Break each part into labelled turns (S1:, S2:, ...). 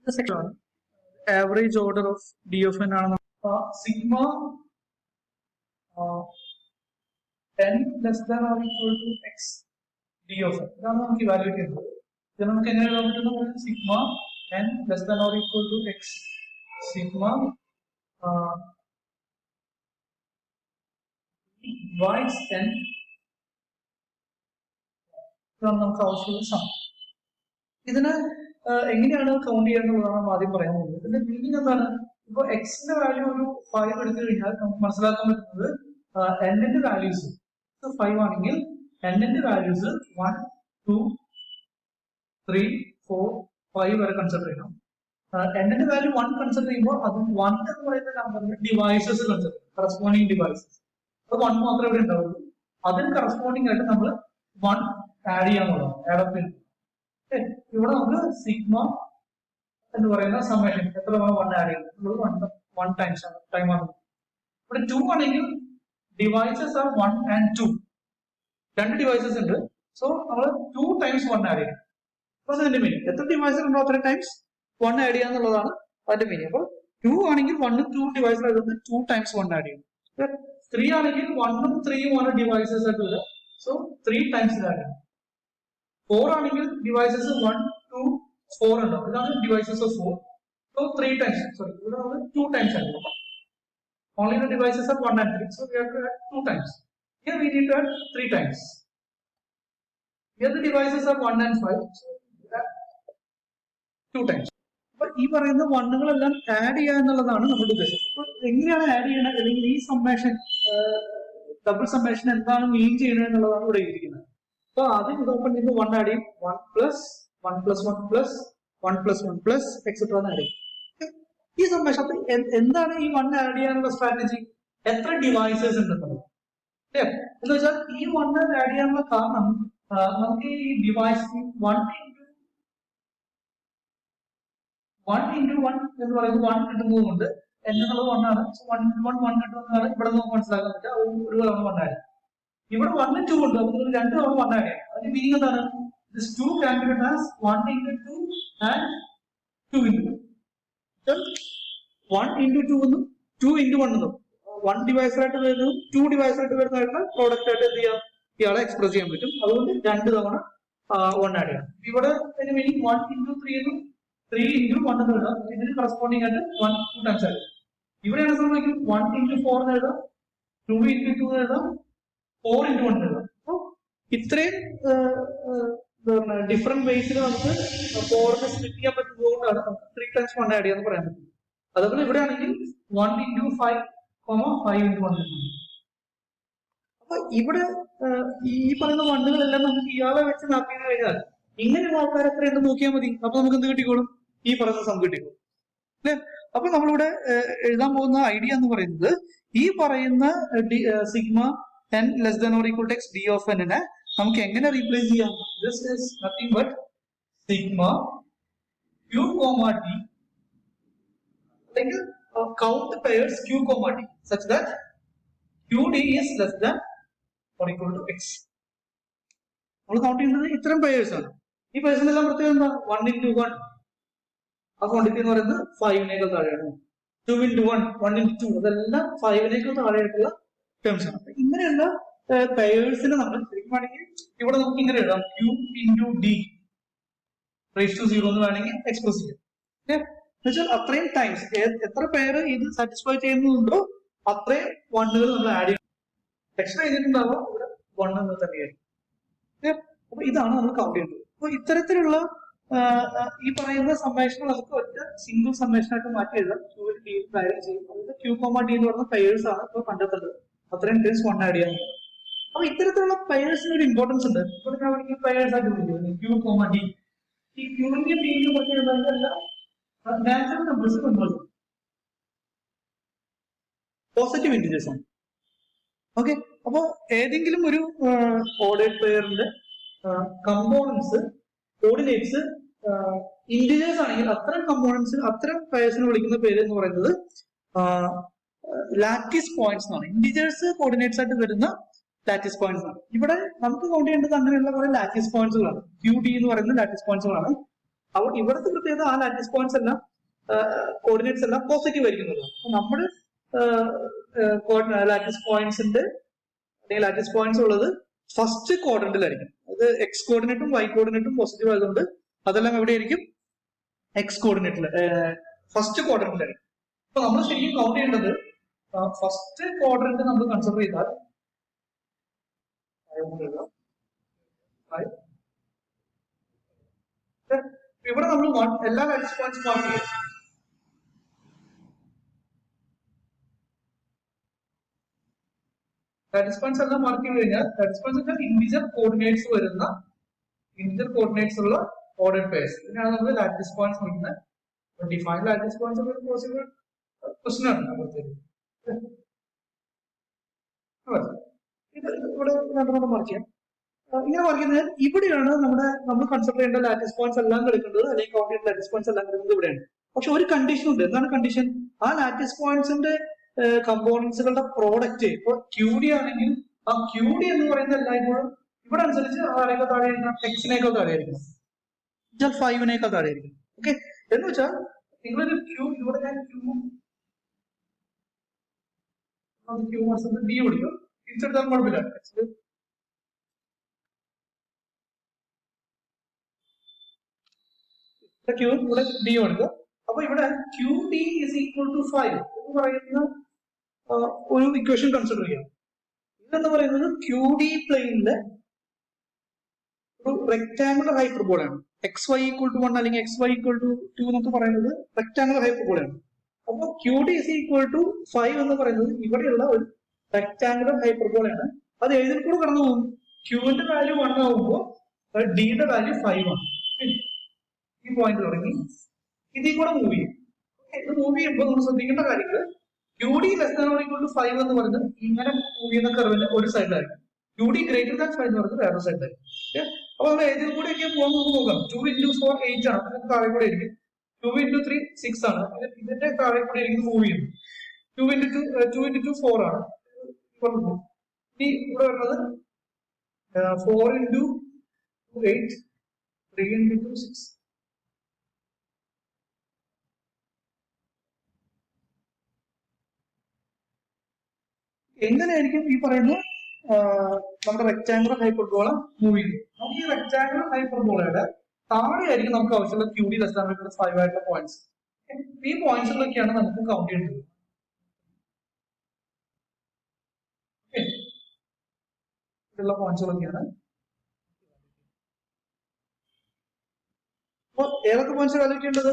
S1: The second one, average order of D of n ആണ് sigma n less than or equal to x d of n. ഇതാണ് നമുക്ക് evaluate ചെയ്യുന്നത്. ഇത് നമുക്ക് എങ്ങനെ എഴുതാൻ പറ്റുന്ന sigma n less than or equal to x sigma divides n. ഇതാണ് നമുക്ക് ആവശ്യമുള്ള സം. ഇതിന് എങ്ങനെയാണ് കൗണ്ട് ചെയ്യാന്നുള്ളതാണ് ആദ്യം പറയാൻ പോകുന്നത്. ഇതിന്റെ മീനിങ് എന്താണ്? ഇപ്പൊ എക്സിന്റെ വാല്യൂ ഒരു 5 എടുത്തു കഴിഞ്ഞാൽ നമുക്ക് മനസ്സിലാക്കാൻ പറ്റുന്നത് എന്നിന്റെ വാല്യൂസ് 5 ആണെങ്കിൽ എന്നിന്റെ വാല്യൂസ് 1, 2, 3, 4, 5 വരെ കൺസിഡർ ചെയ്യണം. എന്നിന്റെ വാല്യൂ 1 കൺസിഡർ ചെയ്യുമ്പോൾ അത് 1 എന്ന് പറയുന്ന നമ്പറിന്റെ ഡിവൈസസ് കൺസിഡർ ചെയ്യും, കറസ്പോണ്ടിങ് ഡിവൈസസ്. അത് 1 മാത്രമേ ഇവിടെ ഉണ്ടാവുള്ളൂ. അതിന് കറസ്പോണ്ടിങ് ആയിട്ട് നമ്മൾ 1 ആഡ് ചെയ്യാന്നുള്ളതാണ്, ആഡ് അപ്പ് ചെയ്യുന്നത്. ഇവിടെ നമുക്ക് സിഗ്മ എന്ന് പറയുന്ന സമ്മേഷൻ എത്ര തവണ 1 ആഡ് ചെയ്യുന്നത് 1 ടൈംസ് ആണ്, ടൈം ആണ്. ഇവിടെ 2 ആണെങ്കിൽ ഡിവൈസസ് ആർ 1 and 2, 2 ഡിവൈസസ് ഉണ്ട്. സോ നമ്മൾ 2 ടൈംസ് 1 ആഡ് ചെയ്യും. അപ്പൊ അതിന്റെ മീനിങ് എത്ര ഡിവൈസസ് ഉണ്ടോ അത്ര ടൈംസ് 1 ആഡ് ചെയ്യാന്നുള്ളതാണ് അതിന്റെ മീനിങ്. അപ്പൊ 2 ആണെങ്കിൽ 1 ഉം 2 ഡിവൈസസ് ആയതുകൊണ്ട് 2 ടൈംസ് 1 ആഡ് ചെയ്യും. 3 ആണെങ്കിൽ 1 ഉം 3 ഉം ആണ് ഡിവൈസസ് ആയിട്ട് വരിക. സോ 3 ടൈംസ് ആഡ് ചെയ്യും. 4 ആണെങ്കിൽ ഡിവൈസസ് 1, 2, 4 ഉണ്ടാവും. ഇതാണ് devices of 4. So 3 times, sorry ഇവിടെ നമ്മൾ 2 ടൈംസ് ആഡ് ചെയ്യും. Only the devices are 1 and 3, so we have to add 2 times. Here we need to add 3 times. Here the devices are 1 and 5, so we add 2 times. അപ്പൊ ഈ പറയുന്ന വണ്ണുകളെല്ലാം add ചെയ്യുക എന്നുള്ളതാണ് നമ്മുടെ ഉദ്ദേശം. അപ്പൊ എങ്ങനെയാണ് ആഡ് ചെയ്യണത്, അല്ലെങ്കിൽ ഈ സമ്മേഷൻ ഡബിൾ സമ്മേഷൻ എന്താണ് മീൻ ചെയ്യുന്നത് എന്നുള്ളതാണ് ഇവിടെ എഴുതിയിരിക്കുന്നത്. അപ്പൊ ആദ്യം ഇത് ഓപ്പൺ ചെയ്യുമ്പോൾ 1 ആഡ് ചെയ്യും, 1 plus 1 plus 1 plus 1 plus 1 plus etcetera add ചെയ്യും. ഈ സമ്മേഷൻ അപ്പൊ എന്താണ് ഈ 1 ആഡ് ചെയ്യാനുള്ള സ്ട്രാറ്റജി? എത്ര ഡിവൈസസ് ഉണ്ടെന്നുള്ളത്. എന്ന് വെച്ചാൽ ഈ 1 ആഡ് ചെയ്യാനുള്ള കാരണം നമുക്ക് ഈ ഡിവൈസ് 1 into 1 എന്ന് പറയുന്നത് 1 കിട്ടുന്നതുകൊണ്ട് എന്നുള്ളത് 1 ആണ്. 1 into 1 കിട്ടുന്നതാണ് ഇവിടെ നമുക്ക് മനസ്സിലാക്കാൻ പറ്റുക. ഒരു തവണ 1 ആഡ്. ഇവിടെ 1 ഉം 2 ഉണ്ട്, അപ്പോൾ 2 തവണ 1 ആഡ് ചെയ്യാം. അതിന്റെ മീനിങ് എന്താണ്? This 2 can be written as 1 into 2 and 2 into 2. 1 into 2 എന്നും 2 into 1 എന്നും 1 ഡിവൈസർ ആയിട്ട് വരുന്നതും 2 ഡിവൈസർ ആയിട്ട് വരുന്നതായിട്ടുള്ള പ്രോഡക്റ്റ് ആയിട്ട് എന്ത് ചെയ്യാം, ഇയാളെ എക്സ്പ്രസ് ചെയ്യാൻ പറ്റും. അതുകൊണ്ട് 2 തവണ 1 ആഡ് ചെയ്യാം. ഇവിടെ അതിന് മീനിങ് 1 into 3 എന്നും 3 into 1 എന്ന് എഴുതാം. ഇതിന് കറസ്പോണ്ടിങ് ആയിട്ട് 1 2 ടൈംസ് ആയിട്ട്. ഇവിടെയാണ് സംഭവിക്കുന്നത് 1 into 4 എന്ന് എഴുതാം, 2 into 2 എന്ന് എഴുതാം, 4 into 1 എന്ന് എഴുതാം. അപ്പൊ ഇത്രയും ഡിഫറെന്റ് വേസിൽ നമുക്ക് 4നെ സ്പ്ലിറ്റ് ചെയ്യാൻ പറ്റുന്നതുകൊണ്ടാണ് നമുക്ക് 3 ടൈംസ് 1 ആഡ് ചെയ്യാന്ന് പറയാൻ പറ്റും. അതുപോലെ ഇവിടെ ആണെങ്കിൽ 1 into 5, 5 into 1. അപ്പൊ ഇവിടെ ഈ പറയുന്ന വണ്ണുകളെല്ലാം നമുക്ക് ഇയാളെ വെച്ച് മാപ്പ് ചെയ്ത് കഴിഞ്ഞാൽ ഇങ്ങനെയുള്ള ആൾക്കാർ എത്രയുണ്ട് നോക്കിയാൽ മതി. അപ്പൊ നമുക്ക് എന്ത് കിട്ടിക്കോളും? ഈ പറയുന്ന സം കിട്ടിക്കോളും അല്ലെ. അപ്പൊ നമ്മളിവിടെ എഴുതാൻ പോകുന്ന ഐഡിയ എന്ന് പറയുന്നത് ഈ പറയുന്ന sigma n less than or equal to x d of n നെ നമുക്ക് എങ്ങനെ റീപ്ലേസ് ചെയ്യാം? This is nothing but sigma q, d അല്ലെങ്കിൽ count the pairs q, d such that qd is less than or equal to x. നമ്മൾ count ചെയ്യുന്നത് ഇത്തരം payers ആണ്. ഈ പേഴ്സിനെല്ലാം പ്രത്യേകം എന്താ? 1 into 1 ആ ക്വാണ്ടിറ്റി എന്ന് പറയുന്നത് 5നേക്കാൾ താഴെയാണ്. 2 into 1, 1 into 2 അതെല്ലാം 5നേക്കാൾ താഴെയായിട്ടുള്ള ടേംസ് ആണ്. ഇങ്ങനെയുള്ള പേയേഴ്സിനെ നമ്മൾ ശരിക്കും വേണമെങ്കിൽ ഇവിടെ നമുക്ക് ഇങ്ങനെ എഴുതാം, q into d raised to 0 എന്ന് വേണമെങ്കിൽ എക്സ്പ്രസ് ചെയ്യാം. എന്നുവെച്ചാൽ അത്രയും ടൈംസ് എത്ര പേര് ഇത് സാറ്റിസ്ഫൈ ചെയ്യുന്നുണ്ടോ അത്രയും വണ്ണുകൾ നമ്മൾ ആഡ് ചെയ്യും. എക്സ്ട്രാ ചെയ്തിട്ടുണ്ടാവുക ഇവിടെ 1 എന്ന് തന്നെയായിരിക്കും. അപ്പൊ ഇതാണ് നമ്മൾ കൗണ്ട് ചെയ്യുന്നത്. അപ്പൊ ഇത്തരത്തിലുള്ള ഈ പറയുന്ന സമ്മേഷനുകൾ നമുക്ക് ഒറ്റ സിംഗിൾ സമ്മേഷനായിട്ട് മാറ്റി എഴുതാം. q d കാര്യം ചെയ്യും. അതായത് q, d എന്ന് പറയുന്ന പെയേഴ്സ് ആണ് ഇപ്പൊ കണ്ടെത്തേണ്ടത്. അത്രയും ടൈംസ് 1 ആഡ് ചെയ്യാൻ. അപ്പൊ ഇത്തരത്തിലുള്ള പെയേഴ്സിന് ഒരു ഇമ്പോർട്ടൻസ് ഉണ്ട്. ഇവിടെ ഞാൻ വേണമെങ്കിൽ പെയേഴ്സ് ആയിട്ട് വിളിക്കുന്നത് q, d. ഈ q ന്റെ d എന്ന് പറഞ്ഞാൽ നാച്ചുറൽ നമ്പേഴ്സ് കൺവേർട്ട് ചെയ്യും, പോസിറ്റീവ് ഇന്റിജേഴ്സ് ആണ്. ഓക്കെ, അപ്പൊ ഏതെങ്കിലും ഒരു ഓർഡേഡ് പെയറിന്റെ കമ്പോണൻസ് കോർഡിനേറ്റ്സ് ഇന്റിജേഴ്സ് ആണെങ്കിൽ അത്തരം കമ്പോണൻസ് അത്തരം പെയർസിനെ വിളിക്കുന്ന പേര് എന്ന് പറയുന്നത് ലാറ്റിസ് പോയിന്റ്സ് എന്നാണ്. ഇന്റിജേഴ്സ് കോർഡിനേറ്റ്സ് ആയിട്ട് വരുന്ന ലാറ്റിസ് പോയിന്റ്സ് ആണ്. ഇവിടെ നമുക്ക് കൗണ്ട് ചെയ്യേണ്ടത് അങ്ങനെയുള്ള കുറെ ലാറ്റിസ് പോയിന്റ്സുകളാണ്. q, d എന്ന് പറയുന്ന ലാറ്റിസ് പോയിന്റ്സുകളാണ്. അപ്പോൾ ഇവിടുത്തെ പ്രത്യേകത ആ ലാറ്റിസ് പോയിന്റ്സ് എല്ലാം കോർഡിനേറ്റ്സ് എല്ലാം പോസിറ്റീവ് ആയിരിക്കുന്നത്. അപ്പൊ നമ്മൾ ലാറ്റിസ് പോയിന്റ്സിന്റെ അല്ലെങ്കിൽ ലാറ്റിസ് പോയിന്റ്സ് ഉള്ളത് ഫസ്റ്റ് ക്വാഡ്രന്റിലായിരിക്കും. അത് എക്സ് കോർഡിനേറ്റും വൈ കോർഡിനേറ്റും പോസിറ്റീവ് ആയതുകൊണ്ട് അതെല്ലാം എവിടെയായിരിക്കും? എക്സ് കോർഡിനേറ്റിൽ ഫസ്റ്റ് ക്വാഡ്രന്റിലായിരിക്കും. അപ്പൊ നമ്മൾ ശരിക്കും കൗണ്ട് ചെയ്യേണ്ടത് ഫസ്റ്റ് ക്വാഡ്രന്റ് നമ്മൾ കൺസിഡർ ചെയ്താൽ ഇവിടെ നമ്മൾ എല്ലാ ലാറ്റിസ് പോയിന്റ്സ് മാർക്ക് ചെയ്യും. ലാറ്റിസ് പോയിന്റ്സ് എല്ലാം മാർക്ക് ചെയ്ത് കഴിഞ്ഞാൽ ലാറ്റിസ് പോയിന്റ്സ് ഇൻഡിജർ കോർഡിനേറ്റ്സ് വരുന്ന ഇൻഡിജർ കോർഡിനേറ്റ്സ് ഉള്ള ഓർഡേഡ് പെയർസ്, ഇതിനാണ് നമ്മൾ ലാറ്റിസ് പോയിന്റ്സ് വിളിക്കുന്നത്. ഡിഫൈൻ ലാറ്റിസ് പോയിന്റ്സ് ഒരു പോസിബിൾ പ്രശ്നമാണ് നമ്മളത്തേക്ക്. ഇത് ഇവിടെ രണ്ടെണ്ണം മാർക്ക് ചെയ്യാം. ഇങ്ങനെ മാർക്ക് ചെയ്യുന്നത് ഇവിടെയാണ് നമ്മൾ കൺസിഡർ ചെയ്യേണ്ട ലാറ്റിസ് പോയിന്റ്സ് എല്ലാം കിടക്കുന്നത്, അല്ലെങ്കിൽ കൗണ്ട് ചെയ്യേണ്ട ലാറ്റിസ് പോയിന്റ്സ് എല്ലാം കിടക്കുന്നത് ഇവിടെയാണ്. പക്ഷെ ഒരു കണ്ടീഷൻ ഉണ്ട്. എന്താണ് കണ്ടീഷൻ? ആ ലാറ്റിസ് പോയിന്റ്സിന്റെ കമ്പോണൻസുകളുടെ പ്രോഡക്റ്റ് ഇപ്പൊ QD ആണെങ്കിൽ ആ QD എന്ന് പറയുന്നത് എല്ലായ്പ്പോഴും ഇവിടെ അനുസരിച്ച് ആരെയൊക്കെ താഴെ ആയിരിക്കണം? എക്സിനേക്കാൾ താഴെ ആയിരിക്കണം, 5നേക്കാൾ താഴെ ആയിരിക്കും. ഓക്കെ, എന്ന് വെച്ചാൽ നിങ്ങളൊരു ഇവിടെ ഞാൻ ഡി കൊടുക്കും, തിരിച്ചെടുത്താൽ കുഴപ്പമില്ല. ഇവിടെ ഡി കൊടുക്കുക. അപ്പൊ ഇവിടെ QD is equal to 5 എന്ന് പറയുന്ന ഒരു ഇക്വേഷൻ കൺസിഡർ ചെയ്യാം. ഇതെന്ന് പറയുന്നത് QD പ്ലെയിനിലെ ഒരു റെക്ടാങ്കുലർ ഹൈപ്പർബോളയാണ്. XY equal to 1 അല്ലെങ്കിൽ XY equal to 2 എന്നൊക്കെ പറയുന്നത് റെക്ടാങ്കുലർ ഹൈപ്പർബോളയാണ്. അപ്പൊ QD is equal to 5 എന്ന് പറയുന്നത് ഇവിടെയുള്ള ഒരു റെക്ടാങ്കുലർ ഹൈപ്പർബോളയാണ്. അത് ഏതിൽ കൂടെ കടന്നു പോകും? Qന്റെ വാല്യൂ 1 ആകുമ്പോൾ ഡിയുടെ വാല്യൂ 5 ആണ്. ഈ പോയിന്റ് തുടങ്ങി ഇതിൽ കൂടെ മൂവ് ചെയ്യും. ഇത് മൂവ് ചെയ്യുമ്പോൾ നമ്മൾ ശ്രദ്ധിക്കേണ്ട കാര്യങ്ങൾ QD less than or equal to 5 എന്ന് പറയുന്നത് ഇങ്ങനെ മൂവ് ചെയ്യുന്ന കർവിന്റെ ഒരു സൈഡിലായിരിക്കും. QD greater than 5 എന്ന് പറയുന്നത് വേറെ സൈഡിലായിരിക്കും. അപ്പൊ നമ്മൾ ഏതിൽ കൂടെ ഒക്കെ പോകാൻ നോക്കാം. 2 into 4 8 ആണ്, അതിന്റെ താഴെ കൂടെ ആയിരിക്കും. 2 into 3 6 ആണ്, ഇതിന്റെ താഴെ കൂടെ ആയിരിക്കും മൂവ് ചെയ്യുന്നത്. 2 into 2 4 ആണ്. ഇനി ഇവിടെ വരുന്നത് 4 into 8 3 into 6. എങ്ങനെയായിരിക്കും ഈ പറയുന്ന നമ്മുടെ റെക്ടാങ്കുലർ ഹൈപ്പർബോള മൂവ് ചെയ്യുന്നത്? നമുക്ക് ഈ റെക്ടാങ്കുലർ ഹൈപ്പർബോളയുടെ താഴെയായിരിക്കും നമുക്ക് ആവശ്യമുള്ള QD less than or equal to 5 ആയിട്ടുള്ള പോയിന്റ്സ്. ഈ പോയിന്റ്സുകളൊക്കെയാണ് നമുക്ക് കൗണ്ട് ചെയ്യേണ്ടത്. ഇതുള്ള പോയിന്റ്സുകളൊക്കെയാണ്. അപ്പൊ ഏതൊക്കെ പോയിന്റ്സ് വാല്യൂ ചെയ്യേണ്ടത്?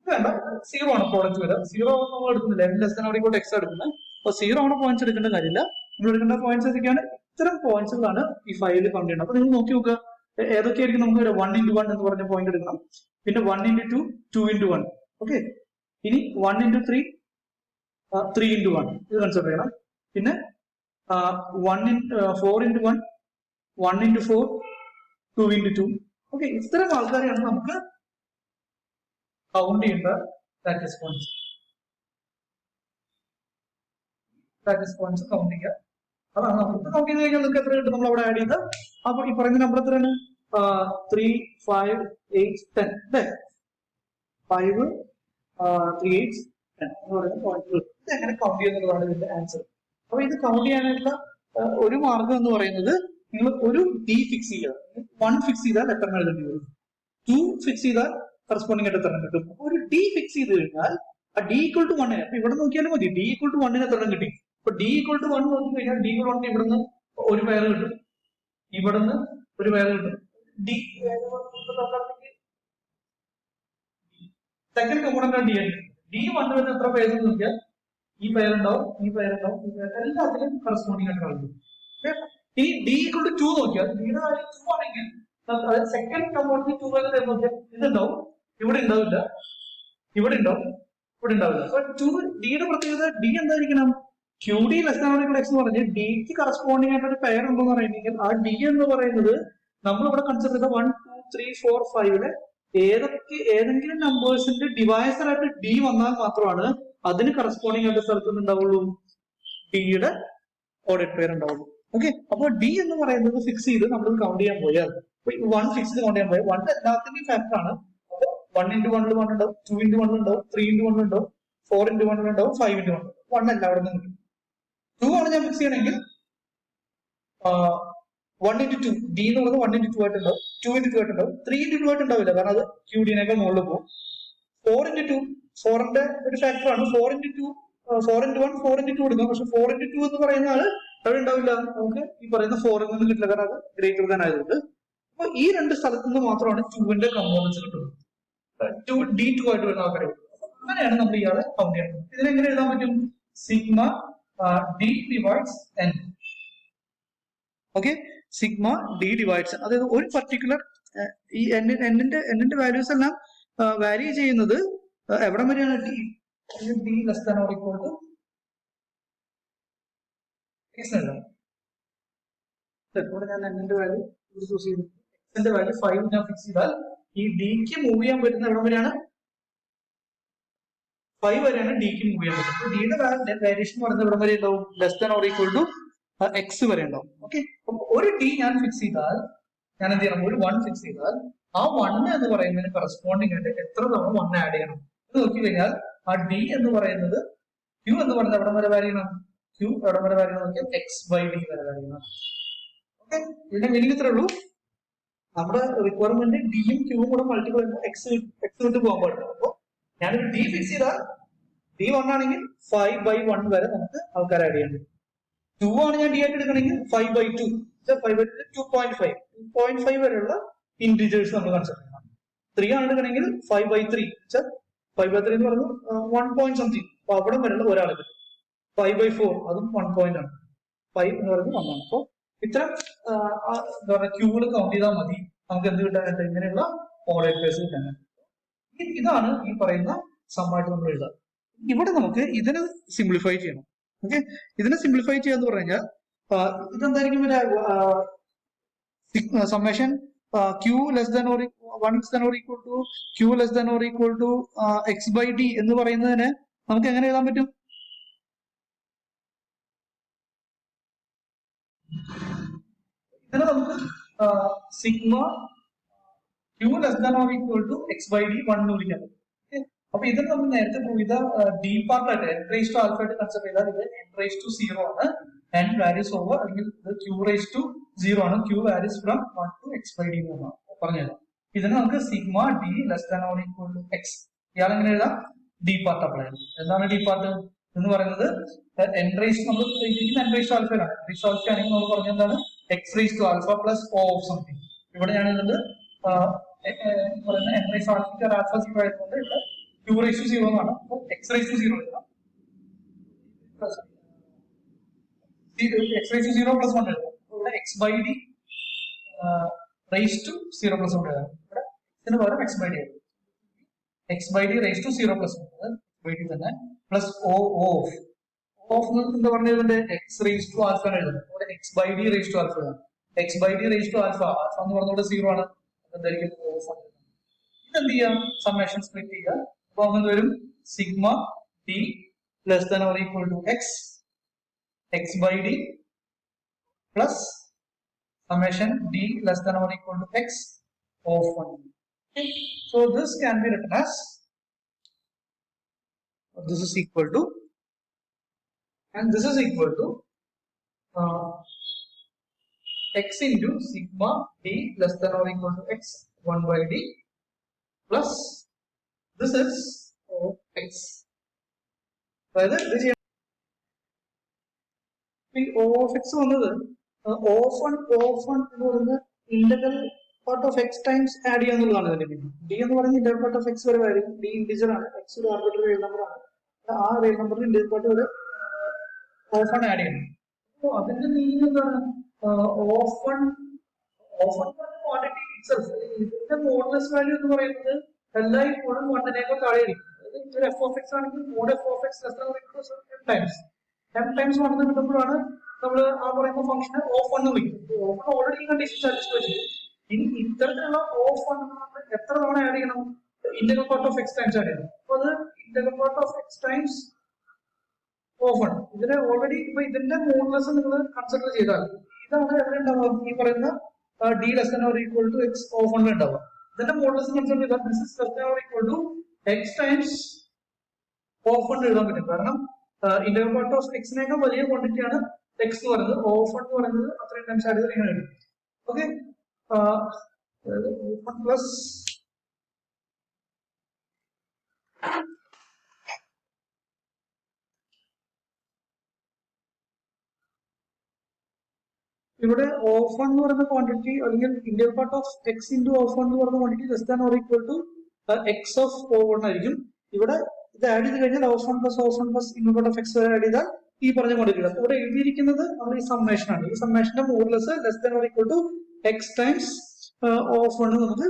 S1: വേണ്ട, 0 ആണ് പ്രോഡക്റ്റ് വരിക. 0 നമ്മൾ എടുക്കുന്നില്ല, less than or equal to x എടുക്കുന്നത്. അപ്പൊ 0 ആണ് പോയിന്റ്സ് എടുക്കേണ്ട കാര്യമില്ല. നമ്മൾ എടുക്കേണ്ട പോയിന്റ്സ് ഏതൊക്കെയാണ്? ഇത്തരം പോയിന്റ്സുകളാണ് ഈ ഫയലിൽ കൗണ്ട് ചെയ്യുന്നത്. അപ്പൊ നിങ്ങൾ നോക്കി നോക്കുക, ഏതൊക്കെയായിരിക്കും നമുക്ക് 1 into 1 എന്ന് പറഞ്ഞ പോയിന്റ് എടുക്കണം. പിന്നെ 1 into 2 2 into 1. ഓക്കെ, ഇനി 1 into 3 3 into 1 ഇത് കൺസിഡർ ചെയ്യണം. പിന്നെ 4 into 1 1 into 4 2 into 2. ഓക്കെ, ഇത്തരം ആൾക്കാരെയാണ് നമുക്ക് കൗണ്ട് ചെയ്യേണ്ട lattice points. Lattice points count ചെയ്യുക. അതാണ് നമുക്ക് കൗണ്ട് ചെയ്ത് കഴിഞ്ഞാൽ നിങ്ങൾക്ക് എത്ര കിട്ടും? നമ്മൾ അവിടെ ആഡ് ചെയ്ത് അപ്പൊ ഈ പറയുന്ന നമ്പർ എത്രയാണ്? 3 5 8 10 അല്ലേ? 5 3 8 10 എന്ന് പറയുന്ന പോയിന്റുകൾ. ഇത് എങ്ങനെ കൗണ്ട് ചെയ്യുന്നതാണ് ഇതിന്റെ ആൻസർ. അപ്പൊ ഇത് കൗണ്ട് ചെയ്യാനായിട്ടുള്ള ഒരു മാർഗം എന്ന് പറയുന്നത് നിങ്ങൾ ഒരു ഡി ഫിക്സ് ചെയ്യുക. 1 ഫിക്സ് ചെയ്താൽ എത്ര എഴുതേണ്ടി വരും? 2 ഫിക്സ് ചെയ്താൽ കറസ്പോണ്ടിങ് ആയിട്ട് എത്ര കിട്ടും? അപ്പൊ ഒരു ഡി ഫിക്സ് ചെയ്ത് കഴിഞ്ഞാൽ ആ ഡി ഈക്വൽ ടു 1 അപ്പൊ ഇവിടെ നോക്കിയാലും മതി. ഡി ഈക്വൽ ടു 1 എത്ര കിട്ടി? അപ്പൊ ഡി ഈക്വൽ ടു 1 നോക്കി കഴിഞ്ഞാൽ ഡി ഈക്വൽ 1 ഇവിടുന്ന് ഒരു പെയർ കിട്ടും, ഇവിടുന്ന് ഒരു പെയർ കിട്ടും. ഡി സെക്കൻഡ് കമ്പോണന്റ് ഡി ആണ്. ഡി 1 വരുന്ന എത്ര പെയർ നോക്കിയാൽ ഈ പെയർ ഉണ്ടാവും, ഈ പെയർ ഉണ്ടാവും, ഈ പെയർ എല്ലാത്തിലും കറസ്പോണ്ടിങ് ആയിട്ട് കളഞ്ഞു. ഈ ഡി ഈക്വൽ ടു 2 നോക്കിയാൽ ഡിയുടെ വാല്യൂ 2 ആണെങ്കിൽ അതായത് സെക്കൻഡ് കമ്പോണന്റ് 2 വരുന്നത് നോക്കിയാൽ ഇതുണ്ടാവും, ഇവിടെ ഉണ്ടാവില്ല, ഇവിടെ ഉണ്ടാവും, ഇവിടെ ഉണ്ടാവില്ല. അപ്പൊ 2 ഡിയുടെ പ്രത്യേകത ഡി എന്തായിരിക്കണം? QD less than or equal to x എന്ന് പറഞ്ഞ് ഡിക്ക് കറസ്പോണ്ടിങ് ആയിട്ട് ഒരു പെയർ ഉണ്ടെന്ന് പറയുന്നെങ്കിൽ ആ ഡി എന്ന് പറയുന്നത് നമ്മളിവിടെ കൺസിഡർ ചെയ്ത 1 2 3 4 5 ഏതെങ്കിലും നമ്പേഴ്സിന്റെ ഡിവൈസർ ആയിട്ട് ഡി വന്നാൽ മാത്രമാണ് അതിന് കറസ്പോണ്ടിങ് ആയിട്ട് സ്ഥലത്ത് ഉണ്ടാവുള്ളൂ ഡിയുടെ ഓർഡർ പെയർ ഉണ്ടാവുള്ളൂ. ഓക്കെ, അപ്പൊ ഡി എന്ന് പറയുന്നത് ഫിക്സ് ചെയ്ത് നമ്മൾ കൗണ്ട് ചെയ്യാൻ പോയാൽ 1 ഫിക്സ് ചെയ്ത് കൗണ്ട് ചെയ്യാൻ പോയാൽ 1 എല്ലാത്തിന്റെയും ഫാക്ടർ ആണ്. അപ്പൊ 1 into 1 1 ഉണ്ടാവും, 2 into 1 ഉണ്ടാവും, 3 into 1 ഉണ്ടാവും, 4 into 1 ഉണ്ടാവും, 5 into 1 1 അല്ല അവിടെ നിന്ന് കിട്ടും. 2 ആണ് ഞാൻ ഫിക്സ് ചെയ്യണമെങ്കിൽ 1 into 2 d എന്ന് പറയുന്നത് 1 into 2 ആയിട്ടുണ്ടാവും, 2 into 2 ആയിട്ടുണ്ടാവും, 3 into 2 ആയിട്ടുണ്ടാവില്ല കാരണം അത് QD-നേക്കാൾ മുകളിൽ പോകും. 4 into 2 4ന്റെ ഒരു ഫാക്ടറാണ്. 4 into 2 4 into 1 4 into 2 എടുക്കാം. പക്ഷെ 4 into 2 എന്ന് പറയുന്ന ആള് അവിടെ ഉണ്ടാവില്ല, നമുക്ക് ഈ പറയുന്ന 4 നിന്ന് കിട്ടില്ല കാരണം അത് ഗ്രേറ്റർ ദാൻ ആയതുകൊണ്ട്. അപ്പൊ ഈ രണ്ട് സ്ഥലത്ത് നിന്ന് മാത്രമാണ് 2ന്റെ കമ്പോണൻസ് കിട്ടുന്നത്. D2 ആയിട്ട് വരുന്ന ആൾക്കാരെ അങ്ങനെയാണ് നമ്മൾ ഇയാളെ കൗണ്ട് ചെയ്യുന്നത്. ഇതിനെങ്ങനെ എഴുതാൻ പറ്റും? Sigma D divides N. Okay, sigma D divides, അതായത് ഒരു പർട്ടിക്കുലർ ഈ എന്നിന്റെ വാല്യൂസ് എല്ലാം വാരി ചെയ്യുന്നത് എവിടെ വരെയാണ്? D less than or equal to X എഴുതാം. ഇവിടെ ഞാൻ എന്നിന്റെ വാല്യൂ ചൂസ് ചെയ്തു, എക്സിന്റെ വാല്യൂ 5 ഞാൻ ഫിക്സ് ചെയ്താൽ ഈ ഡിക്ക് മൂവ് ചെയ്യാൻ പറ്റുന്ന എവിടെ വരെയാണ്? 5 വരെയാണ് ഡിക്ക് മൂവ് ചെയ്യാൻ പറ്റുന്നത്. അപ്പൊ ഡിയുടെ വേരിയേഷൻ പറയുന്നത് എവിടെ വരെ ഉണ്ടാവും? Less than or equal to x വരെ ഉണ്ടാവും. ഓക്കെ, അപ്പൊ ഒരു ഡി ഞാൻ ഫിക്സ് ചെയ്താൽ ഞാൻ എന്ത് ചെയ്യണം? ഒരു 1 ഫിക്സ് ചെയ്താൽ ആ 1 എന്ന് പറയുന്നതിന് കറസ്പോണ്ടിങ് ആയിട്ട് എത്ര തവണ 1 ആഡ് ചെയ്യണം എന്ന് നോക്കി കഴിഞ്ഞാൽ ആ ഡി എന്ന് പറയുന്നത് ക്യൂ എന്ന് പറയുന്നത് എവിടെ വരെ വാരി ചെയ്യണം? ക്യൂ എവിടെ വരെ വാരി നോക്കിയാൽ എക്സ് ബൈ ഡി വരെ വാരി ചെയ്യണം. ഓക്കെ, ഇതിന്റെ മീനിങ് ഇത്രേ ഉള്ളൂ. നമ്മുടെ റിക്വയർമെന്റ് ഡിയും ക്യൂവും കൂടെ മൾട്ടിപ്പിൾ ചെയ്യുമ്പോൾ എക്സ് വിട്ട് പോകാൻ പാടില്ല. അപ്പൊ ഞാനൊരു ഡി ഫിക്സ് ചെയ്താൽ ഡി 1 ആണെങ്കിൽ 5/1 വരെ നമുക്ക് ആൾക്കാർ ആഡ് ചെയ്യാൻ പറ്റും. 2 ആണ് ഞാൻ ഡി ആയിട്ട് എടുക്കണമെങ്കിൽ 5/2, 2.5 വരെയുള്ള ഇന്റിജേഴ്സ് നമ്മൾ കൺസിഡർ ചെയ്യണം. 3 ആണ് എടുക്കണമെങ്കിൽ 5/3, 5/3 എന്ന് പറയുന്നത് 1 point something, അപ്പൊ അവിടെ വരെയുള്ള ഒരാൾ കിട്ടും. 5/4 അതും 1 point ആണ്, 5 എന്ന് പറയുന്നത് 1 ആണ്. അപ്പൊ ഇത്തരം എന്താ പറയുക ക്യൂകൾ കൗണ്ട് ചെയ്താൽ മതി നമുക്ക് എന്ത് കിട്ടാനായിട്ട്? ഇങ്ങനെയുള്ള ഓർഡേഴ്സ് കിട്ടാനായിട്ട്. ഇതാണ് ഈ പറയുന്ന സമ്മായിട്ട് നമ്മൾ എഴുതാം. ഇവിടെ നമുക്ക് ഇതിനെ സിംപ്ലിഫൈ ചെയ്യണം. ഓക്കെ, ഇതിനെ സിംപ്ലിഫൈ ചെയ്യാന്ന് പറഞ്ഞു കഴിഞ്ഞാൽ ഇതെന്തായിരിക്കും? Summation Q less than or 1 less than or equal to Q less than or equal to X by D എന്ന് പറയുന്നതിന് നമുക്ക് എങ്ങനെ എഴുതാൻ പറ്റും? ഇതിനെ നമുക്ക് sigma Q less than or equal to X by D 1 എന്ന് വിളിക്കാൻ പറ്റും. അപ്പൊ ഇതിന് നമ്മൾ നേരത്തെ പ്രൂവ് ചെയ്ത ഡി പാർട്ടായിട്ട് എൻ റേസ് ടു ആൽഫ ആയിട്ട് കൺസിഡർ ചെയ്താൽ ഇത് എൻ റേസ് ടു 0 ആണ്, എൻ വാരീസ് ഓവർ, അല്ലെങ്കിൽ ഇത് ക്യൂ റേസ് ടു 0 ആണ്, q varies from 1 to X by d എന്നാണ് പറഞ്ഞത്. ഇതിന് നമുക്ക് sigma d less than or equal to x ഇയാളെങ്ങനെ എഴുതാം? ഡി പാർട്ട് അപ്ലൈ ചെയ്യും. എന്താണ് ഡി പാർട്ട് എന്ന് പറയുന്നത്? എൻ റേസ് നമ്മൾ എൻ റേസ് ടു ആൽഫയിലാണ്. എൻ റേസ് ടു ആൽഫ ആണെങ്കിൽ നമ്മൾ പറഞ്ഞ എന്താണ്? X raise to alpha plus oh of something. ഇവിടെ ഞാൻ എഴുതുന്നത് പറയുന്ന എൻ റേസ് ആൽഫ ആൽഫ 0 ആയതുകൊണ്ട് ഇവിടെ ക്യൂ റേസ് ടു 0 എന്നാണ്. അപ്പോൾ എക്സ് റേസ് ടു 0 എഴുതാം, എക്സ് റേസ് ടു 0 പ്ലസ് 1 എഴുതാം. ഇവിടെ x by d raise to 0 plus 1 എഴുതാം. ഇവിടെ ഇതിന് പകരം എക്സ് ബൈ ഡി എഴുതാം. X by d raise to 0 plus 1 by d തന്നെ പ്ലസ് ഓ ഓഫ് എന്താ പറഞ്ഞത്? എക്സ് റേസ് ടു ആൽഫ എഴുതുന്നത്. ഇവിടെ x by d raise to alpha എഴുതാം. X by d raise to alpha alpha എന്ന് പറഞ്ഞുകൊണ്ട് 0 ആണ്. എന്തായിരിക്കും? ഇതെന്ത് ചെയ്യാം? സമ്മേഷൻ സ്പ്ലിറ്റ് ചെയ്യുക. അപ്പൊ അങ്ങനെ വരും sigma d less than or equal to x x by d plus summation d less than or equal to x of 1. So this can be written as this is equal to and this is equal to x into sigma d less than or equal to x 1 by d plus this is x. അതായത് ഈ O of x വന്നത് O of 1 എന്ന് പറയുന്നത് integral part of x times add ചെയ്യാന്നുള്ളതാണ് ഇതിന്റെ meaning. D എന്ന് പറയുന്നത് integral part of x വരെ വരും. ഡി ഇന്റിജർ ആണ്, എക്സ് ഒരു ആർബിട്രറി റിയൽ നമ്പർ ആണ്. ആ റിയൽ നമ്പറിന് ഇന്റഗ്രൽ പാർട്ട് വരെ ഓഫ് 1 ആഡ് ചെയ്യണം. അപ്പോൾ അതിന്റെ മീനിങ് എന്താണ്? ഓഫ് 1 ക്വാണ്ടിറ്റി ഇറ്റ്സെൽഫ്, ഇതിന്റെ മോഡുലസ് വാല്യൂ എന്ന് പറയുന്നത് എല്ലായ്പ്പോഴും 1-നേക്കാൾ താഴെയായിരിക്കും. അതായത് എഫ് ഓഫ് എക്സ് ആണെങ്കിൽ mod f of x m times 1 എന്ന് കിട്ടുമ്പോഴാണ് നമ്മൾ ആ പറയുന്ന ഫംഗ്ഷനെ ഓഫ് 1 എന്ന് വിളിക്കുന്നത്. ഓഫ് 1 ഓൾറെഡി കണ്ടീഷൻ സാറ്റിസ്ഫൈ ചെയ്യും. ഇനി ഇത്തരത്തിലുള്ള ഓഫ് 1 എത്ര തവണ ആഡ് ചെയ്യണം? Integral part of x times add ചെയ്യണം. അപ്പൊ അത് integral part of x times of 1. ഇതിന് ഓൾറെഡി ഇപ്പൊ ഇതിന്റെ മോഡുലസ് നിങ്ങൾ കൺസിഡർ ചെയ്താൽ ഇതാണ് എവിടെ ഉണ്ടാവുക? ഈ പറയുന്ന d less than or equal to x of 1 ഉണ്ടാവുക. ഇതിന്റെ മോഡൽസ് കൺസിഡർ ചെയ്താൽ this is less than or equal to x times of fund എഴുതാൻ പറ്റും. കാരണം ഇന്റഗ്രൽ പാർട്ട് ഓഫ് എക്സിനേക്കാൾ വലിയ ക്വാണ്ടിറ്റിയാണ് എക്സ് എന്ന് പറയുന്നത്. ഓഫ് ഫണ്ട് എന്ന് പറയുന്നത് അത്രയും ടൈംസ് ആഡ് ചെയ്ത് ഇങ്ങനെ എഴുതും. ഓക്കെ, പ്ലസ് ഇവിടെ ഓഫ് വൺ എന്ന് പറയുന്ന ക്വാണ്ടിറ്റി അല്ലെങ്കിൽ integral part of x into of one എന്ന് പറയുന്ന quantity less than or equal to x of O one ആയിരിക്കും. ഇവിടെ ഇത് ആഡ് ചെയ്ത് കഴിഞ്ഞാൽ of one plus integral part of x വരെ ആഡ് ചെയ്താൽ ഈ പറഞ്ഞ ക്വാണ്ടിറ്റി. അപ്പൊ ഇവിടെ എഴുതിയിരിക്കുന്നത് നമ്മൾ ഈ സമ്മേഷൻ ആണ്. ഈ സമ്മേഷന്റെ modulus less than or equal to x times of one നമുക്ക്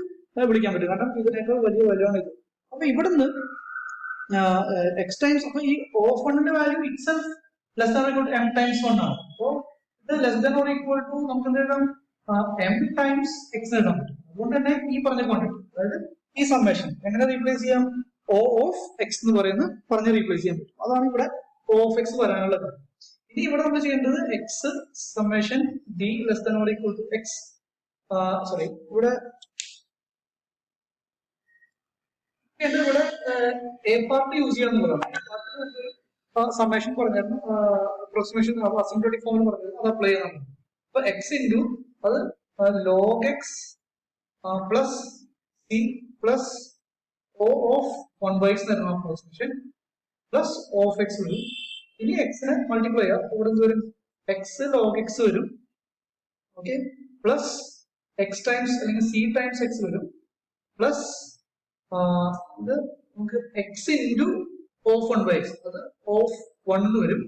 S1: വിളിക്കാൻ പറ്റും. കാരണം ഇതിനേക്കാൾ വലിയ വാല്യൂ ആണ് ഇത്. അപ്പൊ ഇവിടുന്ന് എക്സ് ടൈംസ്, അപ്പൊ ഈ ഓഫ് വണ്ണിന്റെ value itself less than or equal to m times one ആണ്. അപ്പോ less than or equal to നമുക്ക് എന്ത് എഴുതാം, എം ടൈംസ് എക്സ് എഴുതാൻ പറ്റും. അതുകൊണ്ട് തന്നെ ഈ പറഞ്ഞ ക്വാണ്ടിറ്റി, അതായത് ഈ സമ്മേഷൻ എങ്ങനെ റീപ്ലേസ് ചെയ്യാം, ഓ ഓഫ് എക്സ് എന്ന് പറഞ്ഞ് റീപ്ലേസ് ചെയ്യാൻ പറ്റും. അതാണ് ഇവിടെ ഓ ഓഫ് എക്സ് വരാനുള്ളത്. ഇനി ഇവിടെ നമ്മൾ ചെയ്യേണ്ടത് x summation d less than or equal to x, sorry ഇവിടെ ഇവിടെ എ പാർട്ട് യൂസ് ചെയ്യാന്നുള്ളതാണ്. സമ്മേഷൻ പറഞ്ഞായിരുന്നു, അപ്രോക്സിമേഷൻ അസിംപ്റ്റോട്ടിക് ഫോമിൽ പറഞ്ഞത് അത് അപ്ലൈ ചെയ്യാൻ. അപ്പൊ എക്സ് ഇൻറ്റു അത് log x plus c plus oh of one by x എന്നായിരുന്നു അപ്രോക്സിമേഷൻ, പ്ലസ് ഓഫ് എക്സ് വരും. ഇനി എക്സിനെ മൾട്ടിപ്ലൈ ചെയ്യാം. ഇവിടെ എന്ത് വരും, എക്സ് ലോഗ് എക്സ് വരും. ഓക്കെ, പ്ലസ് എക്സ് ടൈംസ് അല്ലെങ്കിൽ സി ടൈംസ് എക്സ് വരും, പ്ലസ് ഇത് നമുക്ക് x into of one by x, അത് ഓഫ് വൺ എന്ന് വരും.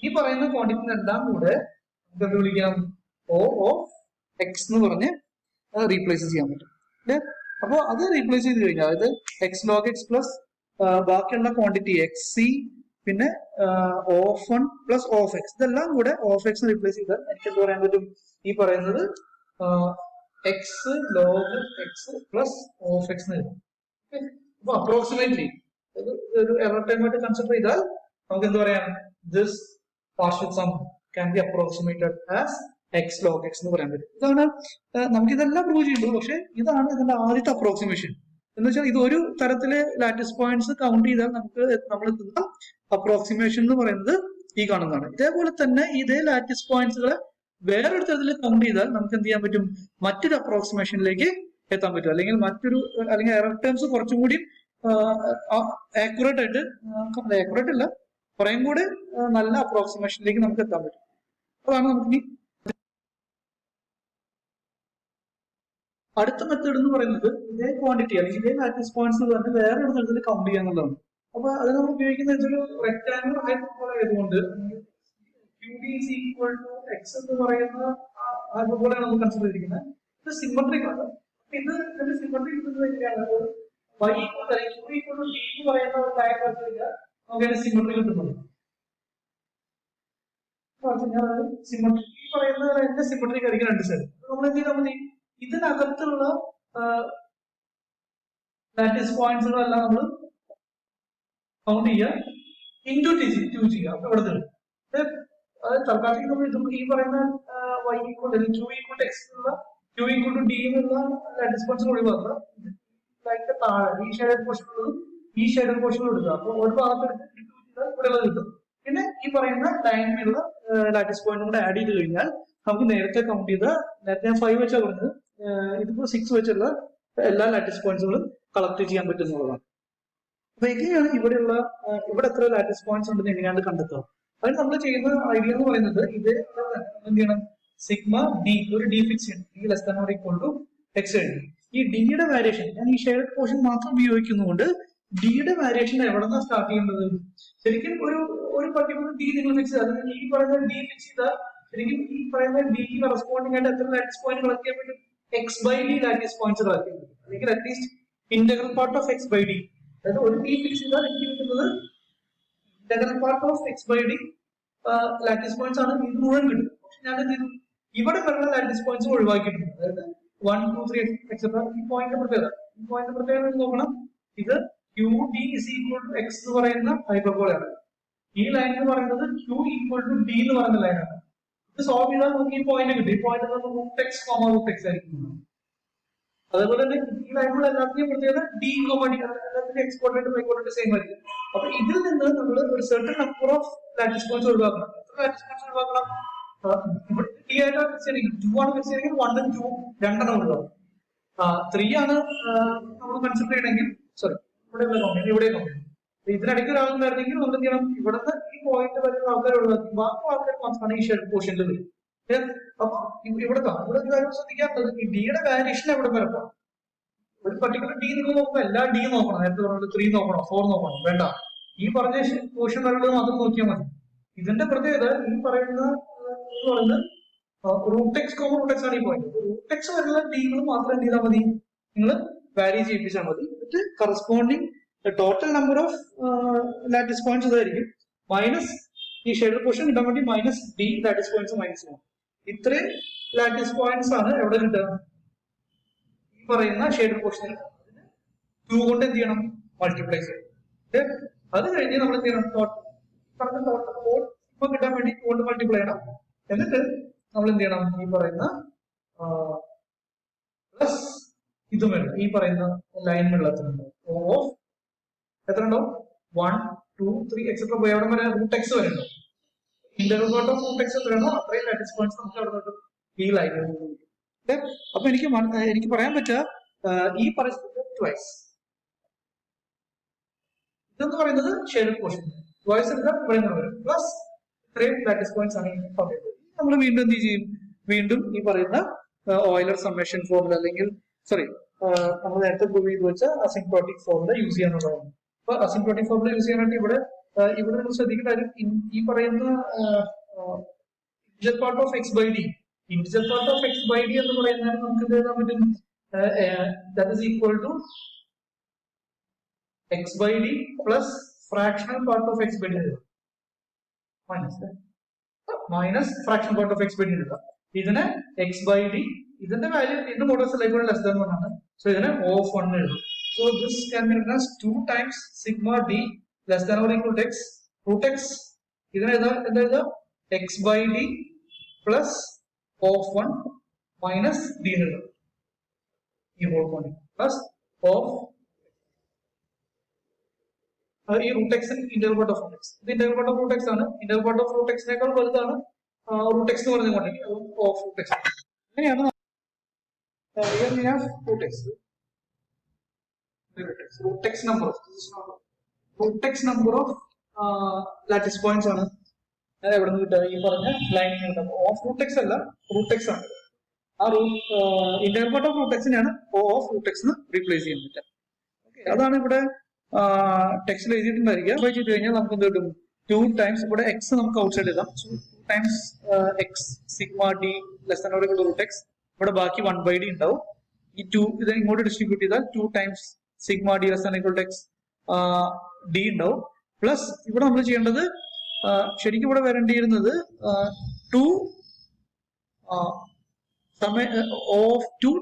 S1: ഈ പറയുന്ന ക്വാണ്ടിറ്റി എല്ലാം കൂടെ നമുക്ക് എന്ത് വിളിക്കാം, ഓ ഓഫ് എക്സ് എന്ന് പറഞ്ഞ് റീപ്ലേസ് ചെയ്യാൻ പറ്റും. അപ്പൊ അത് റീപ്ലേസ് ചെയ്ത് കഴിഞ്ഞാൽ അതായത് എക്സ് ലോഗ് എക്സ് പ്ലസ് ബാക്കിയുള്ള ക്വാണ്ടിറ്റി എക്സ് സി പിന്നെ of one plus of X, ഇതെല്ലാം കൂടെ ഓഫ് എക്സ് റീപ്ലേസ് ചെയ്താൽ എനിക്ക് എന്ത് പറയാൻ പറ്റും, ഈ പറയുന്നത് X log x plus of X എന്ന് വരും. അപ്പൊ അപ്രോക്സിമേറ്റ്ലി ഒരു എറർ ടൈം ആയിട്ട് കൺസിഡർ ചെയ്താൽ നമുക്ക് എന്ത് പറയാം, this partial sum can be approximated as x log x എന്ന് പറയാൻ പറ്റും. ഇതാണ് നമുക്ക് ഇതെല്ലാം പ്രൂവ് ചെയ്യുന്നത്. പക്ഷെ ഇതാണ് ഇതിന്റെ ആദ്യത്തെ അപ്രോക്സിമേഷൻ. എന്ന് വെച്ചാൽ ഇത് ഒരു തരത്തില് ലാറ്റിസ് പോയിന്റ്സ് കൗണ്ട് ചെയ്താൽ നമുക്ക് നമ്മൾ എത്തുന്ന അപ്രോക്സിമേഷൻ എന്ന് പറയുന്നത് ഈ കാണുന്നതാണ്. ഇതേപോലെ തന്നെ ഇതേ ലാറ്റിസ് പോയിന്റ്സുകളെ വേറൊരു തരത്തിൽ കൗണ്ട് ചെയ്താൽ നമുക്ക് എന്ത് ചെയ്യാൻ പറ്റും, മറ്റൊരു അപ്രോക്സിമേഷനിലേക്ക് എത്താൻ പറ്റും. അല്ലെങ്കിൽ എറർ ടേംസ് കുറച്ചും കൂടി ആക്യുറേറ്റ് ആയിട്ട്, ആക്യുറേറ്റ് അല്ല കുറേയും കൂടി നല്ല അപ്രോക്സിമേഷനിലേക്ക് നമുക്ക് എത്താൻ പറ്റും. അതാണ് നമുക്ക് അടുത്ത മെത്തേഡ് എന്ന് പറയുന്നത് ഇതേ ക്വാണ്ടിറ്റി അല്ലെങ്കിൽ ഇതേ ലാറ്റിസ് പോയിന്റ്സ് തന്നെ വേറെ ഒരു തരത്തിൽ കൗണ്ട് ചെയ്യുക എന്നുള്ളതാണ്. അപ്പൊ അത് നമ്മൾ ഉപയോഗിക്കുന്ന ഇതൊരു റെക്ടാംഗുലർ ഹൈപ്പർബോള ആയതുകൊണ്ട് ഈക്വൽ ടു എക്സ് എന്ന് പറയുന്ന ഹൈപ്പർബോളയാണ് നമ്മൾ കൺസിഡർ ചെയ്തിരിക്കുന്നത്. ഇത് സിമെട്രിക് ആണ്. ഇത് ഇതിന്റെ സിമെട്രിക് കിട്ടുന്നത് എങ്ങനെയാണ്, y equal to q equal to d എന്ന് പറയുന്ന ഒരു ലൈൻ വരച്ചു കഴിഞ്ഞാൽ നമുക്ക് സിമെട്രി കിട്ടുന്നത്. സിമെട്രിക് ഈ പറയുന്ന ലൈനിന്റെ സിമെട്രിക് ആയിരിക്കും രണ്ട് സൈഡ്. നമ്മൾ എന്ത് ചെയ്താൽ മതി, ഇതിനകത്തുള്ള ലാറ്റിസ് പോയിന്റ്സുകളെല്ലാം നമ്മൾ കൗണ്ട് ചെയ്യുക, ഇൻറ്റു ടു ചെയ്യുക. അപ്പൊ ഇവിടെ തൽക്കാലത്തേക്ക് നമ്മൾ ഇതും ഈ പറയുന്ന y equal to q equal to x എന്നുള്ള q ഈക്വൽ ടു d എന്നുള്ള ലാറ്റിസ് പോയിന്റ്സ് ഒഴിവാക്കുക. ലൈക്ക് താഴെ ഈ ഷെയ്ഡഡ് പോർഷനുള്ളതും ഈ ഷെയ്ഡഡ് പോർഷനും എടുക്കുക. അപ്പൊ ഒരു ഭാഗത്ത് ഇവിടെ കിട്ടും. പിന്നെ ഈ പറയുന്ന ലൈനിലുള്ള ലാറ്റിസ് പോയിന്റ് കൂടെ ആഡ് ചെയ്ത് കഴിഞ്ഞാൽ നമുക്ക് നേരത്തെ കൗണ്ട് ചെയ്ത, നേരത്തെ ഞാൻ 5 വെച്ചാൽ പറഞ്ഞത്, ഇതിപ്പോ 6 വെച്ചുള്ള എല്ലാ ലാറ്റിസ് പോയിന്റ്സുകളും കളക്ട് ചെയ്യാൻ പറ്റുന്നതാണ്. അപ്പൊ എങ്ങനെയാണ് ഇവിടെ എത്ര ലാറ്റിസ് പോയിന്റ്സ് ഉണ്ടെന്ന് എങ്ങനെയാണ് കണ്ടെത്തുക? അതിന് നമ്മൾ ചെയ്യുന്ന ഐഡിയ എന്ന് പറയുന്നത് ഇത് എന്ത് ചെയ്യണം, സിഗ്മ ഡി ഒരു ഡി ഫിക്സ് ചെയ്യണം. D less than or equal to x എഴുതി. ഈ ഡിയുടെ വാരിയേഷൻ ഞാൻ ഈ ഷെയർഡ് പോർഷൻ മാത്രം ഉപയോഗിക്കുന്നതുകൊണ്ട് ഡിയുടെ വാരിയേഷൻ എവിടെ നിന്നാണ് സ്റ്റാർട്ട് ചെയ്യുന്നത്, ശരിക്കും ഒരു പർട്ടിക്കുലർ ഡി നിങ്ങൾ ഫിക്സ് ചെയ്താൽ, അല്ലെങ്കിൽ ഈ പറയുന്ന ഡി ഫിക്സ് ചെയ്താൽ ശരിക്കും ഈ പറയുന്ന ഡിക്ക് കറസ്പോണ്ടിങ് ആയിട്ട് എത്ര ലാറ്റിസ് പോയിന്റ് കളക്ട് ചെയ്യാൻ പറ്റും, x by d lattice points collect ചെയ്യാൻ പറ്റും. അല്ലെങ്കിൽ at least integral part of x by d, അതായത് ഒരു ഡി ഫിക്സ് ചെയ്താൽ എനിക്ക് കിട്ടുന്നത് integral part of x by d lattice points ആണ്. ഇത് മുഴുവൻ കിട്ടും. പക്ഷെ ഞാൻ എന്ത് ചെയ്തു, ഇവിടെ വരുന്ന ലാറ്റിസ് പോയിന്റ്സ് ഒഴിവാക്കിയിട്ടുണ്ട്. അതായത് 1, 2, 3 എക്സെട്ര. ഈ പോയിന്റ് പ്രത്യേകത നോക്കണം. ഇത് q d is equal to x എന്ന് പറയുന്ന ഹൈപ്പർബോളയാണ്. ഈ ലൈൻ എന്ന് പറയുന്നത് ക്യൂ ഈക്വൽ ടു ഡി എന്ന് പറയുന്ന ലൈനാണ്. ഇത് സോൾവ് ചെയ്താൽ നമുക്ക് ഈ പോയിന്റ് കിട്ടും. ഈ point root x comma root x ആയിരിക്കും. അതേപോലെ തന്നെ ഈ ലൈനിലുള്ള എല്ലാത്തിനും പ്രത്യേകത ഡി കോമ ഡി, എല്ലാത്തിനും x coordinate y coordinate same ആയിരിക്കും. അപ്പൊ ഇതിൽ നിന്ന് നമ്മൾ ഒരു certain number of lattice points ഒഴിവാക്കണം. എത്ര ലാറ്റിസ് പോയിന്റ്സ് ഒഴിവാക്കണം? ഇവിടെ ഡി ആയിട്ട് ഫിക്സ് ചെയ്തെങ്കിൽ 2 ആണ് ഫിക്സ് ചെയ്തെങ്കിൽ 1 ഉം 2 ഉം രണ്ടെണ്ണം ഒഴിവാക്കും. 3 ആണ് നമ്മൾ കൺസിഡർ ചെയ്യണമെങ്കിൽ സോറി ഇവിടെ ഇതിനിടയ്ക്ക് ഒരാളുണ്ടായിരുന്നെങ്കിൽ നമ്മൾ എന്ത് ചെയ്യണം? ഇവിടുന്ന് ഈ പോയിന്റ് വരുന്ന ആൾക്കാർ ഒഴിവാക്കി ബാക്കി ആൾക്കാർ മാത്രമാണ് ഈ ഷെഡ് പോർഷനിൽ വരും. അപ്പൊ ഇവിടെ ഒരു കാര്യം ശ്രദ്ധിക്കാത്തത് ഈ ഡിയുടെ വാരിയേഷൻ എവിടെ വരപ്പം. ഒരു പർട്ടിക്കുലർ ഡി നിങ്ങൾ നോക്കുമ്പോൾ എല്ലാ ഡി നോക്കണം. നേരത്തെ പറഞ്ഞത് 3 നോക്കണോ 4 നോക്കണം, വേണ്ട. ഈ പറഞ്ഞ പോർഷൻ വരുന്നത് മാത്രം നോക്കിയാൽ മതി. ഇതിന്റെ പ്രത്യേകത ഈ പറയുന്നത് root x comma root x ആണ് ഈ പോയിന്റ്. റൂട്ട് എക്സ് വരുന്ന ഡികൾ മാത്രം എന്ത് ചെയ്താൽ മതി? നിങ്ങൾ വാരി ചെയ്യിപ്പിച്ചാൽ മതി. എന്നിട്ട് corresponding total number of lattice points ഇതായിരിക്കും. മൈനസ് ഈ ഷെയ്ഡ് പോർഷൻ കിട്ടാൻ വേണ്ടി minus D lattice points minus 1. ഇത്രയും ലാറ്റിസ് പോയിന്റ്സ് ആണ് എവിടെ കിട്ടുക? ഈ പറയുന്ന ഷെയ്ഡ് പോർഷനിൽ 2 കൊണ്ട് എന്ത് ചെയ്യണം? മൾട്ടിപ്ലൈ ചെയ്യണം. അത് കഴിഞ്ഞ് നമ്മൾ എന്ത് ചെയ്യണം? ടോട്ടൽ ഇപ്പൊ കിട്ടാൻ വേണ്ടി 2 കൊണ്ട് മൾട്ടിപ്ലൈ ചെയ്യണം. എന്നിട്ട് നമ്മൾ എന്ത് ചെയ്യണം? ഈ പറയുന്ന പ്ലസ് ഇതും വേണം. ഈ പറയുന്ന ലൈനിലുള്ള ഓഫ് എത്ര ഉണ്ടോ? 1 2 3 എക്സെട്ര പോയി അവിടെ വരെ റൂട്ട് എക്സ് വരെ ഉണ്ടോ? Interval part of root x എത്രയാണോ അത്രയും ലാറ്റിസ് പോയിന്റ്സ് നമുക്ക് അവിടെ കിട്ടും ഈ ലൈനിൽ. അപ്പൊ എനിക്ക് പറയാൻ പറ്റുക ഈ പറയുന്നത് ട്വൈസ് ഇതെന്ന് പറയുന്നത് ഷെയ്ഡ് പോർഷൻ, ട്വൈസ് എടുത്താൽ ഇവിടെ നിന്ന് വരും. പ്ലസ് ഇത്രയും ലാറ്റിസ് പോയിന്റ്സ് ആണ് പറയുന്നത്. നമ്മൾ വീണ്ടും എന്ത് ചെയ്യും? വീണ്ടും ഈ പറയുന്ന ഓയിലർ സമ്മേഷൻ ഫോർമുല അല്ലെങ്കിൽ സോറി നമ്മൾ നേരത്തെ പ്രൂവ് ചെയ്ത് വെച്ച അസിംപ്റ്റോട്ടിക് ഫോർമുല യൂസ് ചെയ്യാനുള്ളതാണ്. അപ്പൊ അസിംപ്റ്റോട്ടിക് ഫോർമുല യൂസ് ചെയ്യാനായിട്ട് ഇവിടെ നമ്മൾ ശ്രദ്ധിക്കേണ്ട കാര്യം ഈ പറയുന്ന integral part of x by d, integral part of x by D എന്ന് പറയുന്നത് നമുക്ക് എന്ത് എഴുതാൻ പറ്റും? That is equal to X by d plus fractional part of x by d minus fraction part of x by d എഴുതാം. ഇതിന് x by d, ഇതിന്റെ value ഇതിന്റെ മോഡൽസ് ലൈക്ക് ലെസ് ദാൻ 1 ആണ്. സോ ഇതിനെ ഓഫ് 1 എഴുതും. So this can be written as 2 times sigma d less than or equal to x root x. ഇതിനെ എന്താ എഴുതാം? X by d plus of 1 minus d എഴുതാം. ഈ whole quantity plus of ഈ root x interval part of root x. ഇത് interval part of root x ആണ്. Interval part of root എക്സിനേക്കാൾ വലുതാണ് റൂട്ട് എക്സ് എന്ന് പറഞ്ഞ ക്വാണ്ടിറ്റി, ഓഫ് റൂട്ട് എക്സ്. അങ്ങനെയാണ് root x number of lattice points ആണ് എവിടെ നിന്ന് കിട്ടുക? ഈ പറഞ്ഞ ലൈനിൽ കിട്ടും. ഓഫ് റൂട്ട് എക്സ് അല്ല, റൂട്ട് എക്സ് ആണ്. ആ ഇന്റർവൽ പാർട്ട് ഓഫ് റൂട്ട് എക്സിനെയാണ് ഓഫ് റൂട്ട് എക്സ് റീപ്ലേസ് ചെയ്യാൻ പറ്റുക. ഓക്കെ, അതാണ് ഇവിടെ ടെക്സ്റ്റിൽ എഴുതിയിട്ടുണ്ടായിരിക്കുക. അപ്പൊ ചെയ്ത് കഴിഞ്ഞാൽ നമുക്ക് എന്ത് കിട്ടും? 2 times ഇവിടെ എക്സ് നമുക്ക് ഔട്ട്സൈഡ് എഴുതാം. 2 times x sigma d less than or equal to root x. ഇവിടെ ബാക്കി 1 by d ഉണ്ടാവും. ഈ 2 ഇത് ഇങ്ങോട്ട് ഡിസ്ട്രിബ്യൂട്ട് ചെയ്താൽ 2 times sigma d less than equal to x d ഉണ്ടാവും. പ്ലസ് ഇവിടെ നമ്മൾ ചെയ്യേണ്ടത് ശരിക്കും ഇവിടെ വരേണ്ടിയിരുന്നത് 2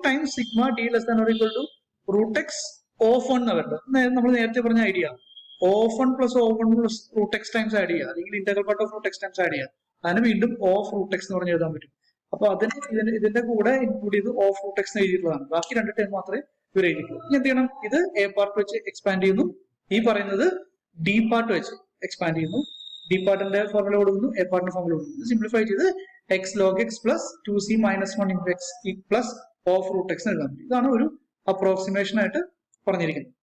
S1: times sigma d less than or equal to root x of 1 വരുന്നത്. നമ്മൾ നേരത്തെ പറഞ്ഞ idea of 1 plus of 1 plus root x times add ചെയ്യുക, അല്ലെങ്കിൽ integral part of root x times add ചെയ്യുക. അതിന് വീണ്ടും ഓഫ് റൂട്ട് എക്സ് എന്ന് പറഞ്ഞ് എഴുതാൻ പറ്റും. അപ്പൊ ഇതിന്റെ കൂടെ ഇൻക്ലൂഡ് ചെയ്ത് ഓഫ് റൂട്ട് എക്സ് എഴുതിയിട്ടുള്ളതാണ്. ബാക്കി 2 ടൈം മാത്രമേ ഇവർ എഴുതിയിട്ടുള്ളൂ. ഇനി എന്ത് ചെയ്യണം? ഇത് എ പാർട്ട് വെച്ച് എക്സ്പാൻഡ് ചെയ്യുന്നു, ഈ പറയുന്നത് ഡി പാർട്ട് വെച്ച് എക്സ്പാൻഡ് ചെയ്യുന്നു. ഡി പാർട്ടിന്റെ ഫോർമുല കൊടുക്കുന്നു, എ പാർട്ടിന്റെ ഫോർമുല കൊടുക്കുന്നു. സിംപ്ലിഫൈ ചെയ്ത് x log x plus 2c minus 1 into x plus of root x എഴുതാൻ പറ്റും. ഇതാണ് ഒരു അപ്രോക്സിമേഷൻ ആയിട്ട് പറഞ്ഞിരിക്കുന്നത്.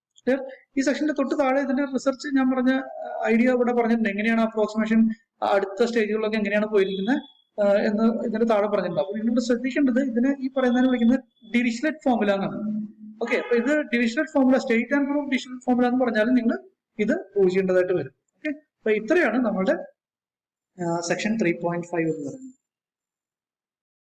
S1: ഈ സെക്ഷന്റെ തൊട്ട് താഴെ ഇതിന്റെ റിസർച്ച് ഞാൻ പറഞ്ഞ ഐഡിയ ഇവിടെ പറഞ്ഞിട്ടുണ്ട്. എങ്ങനെയാണ് അപ്രോക്സിമേഷൻ അടുത്ത സ്റ്റേജുകളിലൊക്കെ എങ്ങനെയാണ് പോയിരിക്കുന്നത് എന്ന് ഇതിന്റെ താഴെ പറഞ്ഞിട്ടുണ്ട്. അപ്പൊ നിങ്ങൾ ശ്രദ്ധിക്കേണ്ടത് ഇതിന് ഈ പറയുന്നതിന് വിളിക്കുന്നത് ഡിറിച്ലെറ്റ് ഫോർമുല എന്നാണ്. ഓക്കെ, അപ്പൊ ഇത് Dirichlet formula, state and proof Dirichlet formula എന്ന് പറഞ്ഞാൽ നിങ്ങൾ ഇത് പ്രൂവ് ചെയ്യേണ്ടതായിട്ട് വരും. ഓക്കെ, അപ്പൊ ഇത്രയാണ് നമ്മുടെ സെക്ഷൻ 3.5 എന്ന് പറയുന്നത്.